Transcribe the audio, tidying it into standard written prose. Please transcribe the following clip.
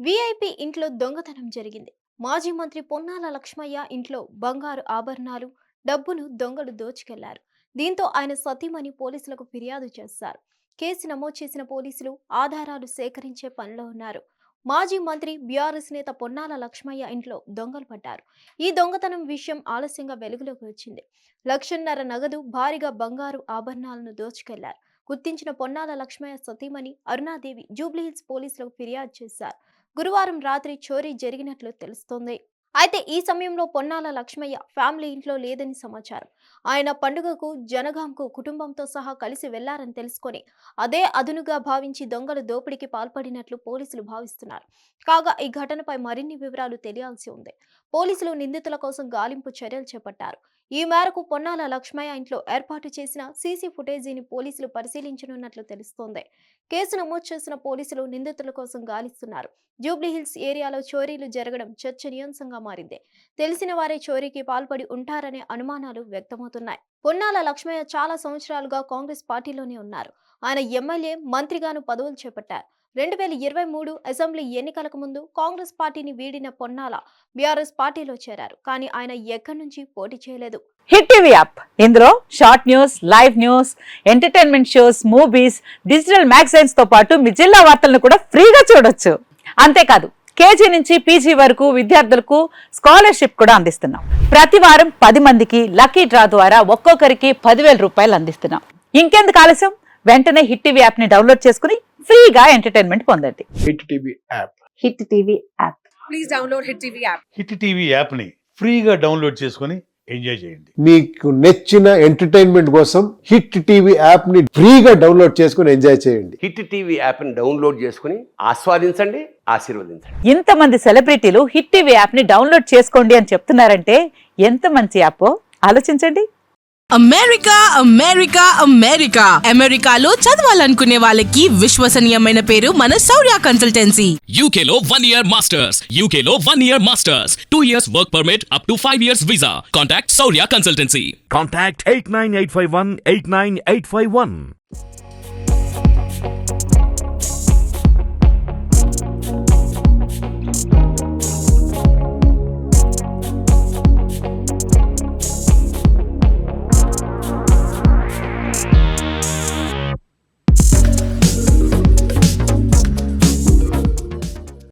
VIP ఇంట్లో దొంగతనం జరిగింది. మాజీ మంత్రి పొన్నాల లక్ష్మయ్య ఇంట్లో బంగారు ఆభరణాలు, డబ్బును దొంగలు దోచుకెళ్లారు. దీంతో ఆయన సతీమణి పోలీసులకు ఫిర్యాదు చేశారు. కేసు నమోదు చేసిన పోలీసులు ఆధారాలు సేకరించే పనిలో ఉన్నారు. మాజీ మంత్రి బీఆర్ఎస్ నేత పొన్నాల లక్ష్మయ్య ఇంట్లో దొంగలు పడ్డారు. ఈ దొంగతనం విషయం ఆలస్యంగా వెలుగులోకి వచ్చింది. 1,50,000 నగదు, భారీగా బంగారు ఆభరణాలను దోచుకెళ్లారు. గుర్తించిన పొన్నాల లక్ష్మయ్య సతీమణి అరుణాదేవి జూబ్లీహిల్స్ పోలీసులకు ఫిర్యాదు చేశారు. గురువారం రాత్రి చోరీ జరిగినట్లు తెలుస్తోంది. అయితే ఈ సమయంలో పొన్నాల లక్ష్మయ్య ఫ్యామిలీ ఇంట్లో లేదని సమాచారం. ఆయన పండుగకు జనగాంకు కుటుంబంతో సహా కలిసి వెళ్లారని తెలుసుకొని అదే అదునుగా భావించి దొంగలు దోపిడీకి పాల్పడినట్లు పోలీసులు భావిస్తున్నారు. కాగా ఈ ఘటనపై మరిన్ని వివరాలు తెలియాల్సి ఉంది. పోలీసులు నిందితుల కోసం గాలింపు చర్యలు చేపట్టారు. ఈ మేరకు పొన్నాల లక్ష్మయ్య ఇంట్లో ఏర్పాటు చేసిన సీసీ ఫుటేజీని పోలీసులు పరిశీలించనున్నట్లు తెలుస్తోంది. కేసు నమోదు చేసిన పోలీసులు నిందితుల కోసం గాలిస్తున్నారు. జూబ్లీహిల్స్ ఏరియాలో చోరీలు జరగడం చర్చనీయాంశంగా మారింది. తెలిసిన వారే చోరీకి పాల్పడి ఉంటారనే అనుమానాలు వ్యక్తమవుతున్నాయి. పొన్నాల లక్ష్మయ్య చాలా సంవత్సరాలుగా కాంగ్రెస్ పార్టీలోనే ఉన్నారు. ఆయన ఎమ్మెల్యే, మంత్రిగాను పదవులు చేపట్టారు. 2023 అసెంబ్లీ ఎన్నికలకు ముందు కాంగ్రెస్ పార్టీని వీడిన పొన్నాల బీఆర్ఎస్ పార్టీలో చేరారు. కానీ ఆయన ఎక్కడి నుంచి పోటీ చేయలేదు. హిట్ టీవీ యాప్, ఇందులో short news, live news, entertainment shows, movies, digital magazines తో పాటు మీ జిల్లా వార్తలను కూడా ఫ్రీగా చూడొచ్చు. అంతేకాదు, కేజీ నుంచి పీజీ వరకు విద్యార్థులకు స్కాలర్షిప్ కూడా అందిస్తున్నాం. ప్రతి వారం 10 మందికి లక్కీ డ్రా ద్వారా ఒక్కొక్కరికి 10,000 రూపాయలు అందిస్తున్నాం. ఇంకెందుకు ఆలస్యం, వెంటనే హిట్ టీవీ యాప్ ని డౌన్లోడ్ చేసుకుని ఫ్రీగా ఎంటర్టైన్మెంట్ పొందండి. Hit TV app. Hit TV app. Please download hit TV app. Hit TV app ని ఫ్రీగా డౌన్లోడ్ చేసుకుని ఎంజాయ్ చేయండి. మీకు నచ్చిన ఎంటర్టైన్మెంట్ కోసం హిట్ టీవీ యాప్ ని ఫ్రీగా డౌన్లోడ్ చేసుకుని ఎంజాయ్ చేయండి. హిట్ టీవీ యాప్ ని డౌన్లోడ్ చేసుకుని ఆస్వాదించండి, ఆశీర్వదించండి. ఇంతమంది సెలబ్రిటీలు హిట్ టీవీ యాప్ ని డౌన్లోడ్ చేసుకోండి అని చెప్తున్నారంటే ఎంత మంచి యాప్ ఆలోచించండి. అమెరికా అమెరికా అమెరికా అమెరికాలో చదవాలనుకునే వాళ్ళకి విశ్వసనీయమైన పేరు మన శౌర్య కన్సల్టెన్సీ. UK లో 1 year masters. UK లో 1 year masters. 2 years work permit up to 5 years visa. Contact Saurya Consultancy. Contact 89851 89851.